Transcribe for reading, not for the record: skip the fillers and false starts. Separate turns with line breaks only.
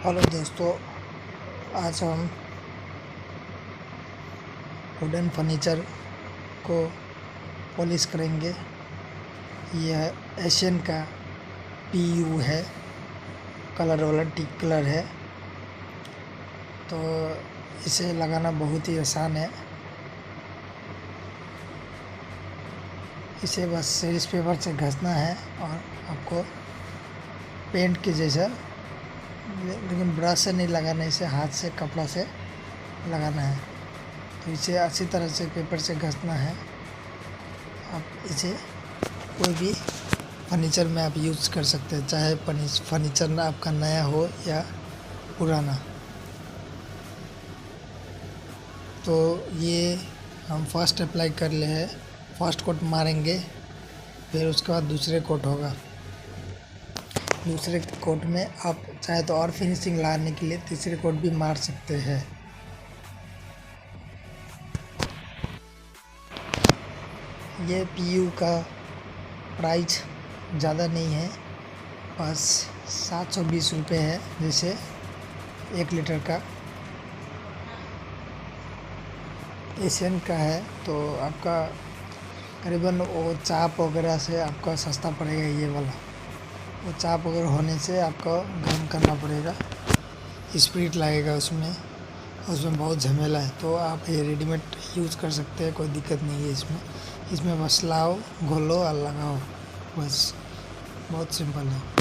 Hello दोस्तों, आज हम वुडन फर्नीचर को पॉलिश करेंगे। यह एशियन का PU है, कलर वाला टिक कलर है। तो इसे लगाना बहुत ही आसान है। इसे बस सीरीज पेपर से घसना है और आपको पेंट के जैसा, लेकिन ब्रश से नहीं लगाना, इसे हाथ से कपड़ा से लगाना है। तो इसे अच्छी तरह से पेपर से घसना है। आप इसे कोई भी फर्नीचर में आप यूज़ कर सकते हैं, चाहे फर्नीचर आपका नया हो या पुराना। तो ये हम फर्स्ट अप्लाई कर ले हैं, फर्स्ट कोट मारेंगे, फिर उसके बाद दूसरे कोट होगा। दूसरे कोट में आप चाहे तो और फिनिशिंग लाने के लिए तीसरे कोट भी मार सकते हैं। ये PU का प्राइस ज़्यादा नहीं है, बस 720 रुपये है। जैसे 1 लीटर का एशियन का है तो आपका करीबन वो चाप वगैरह से आपका सस्ता पड़ेगा। ये वाला वो चाप वगैरह होने से आपको गर्म करना पड़ेगा, स्पिरिट लगेगा उसमें बहुत झमेला है। तो आप ये रेडीमेड यूज़ कर सकते हैं, कोई दिक्कत नहीं है इसमें बस लाओ, घोलो और लगाओ, बस बहुत सिंपल है।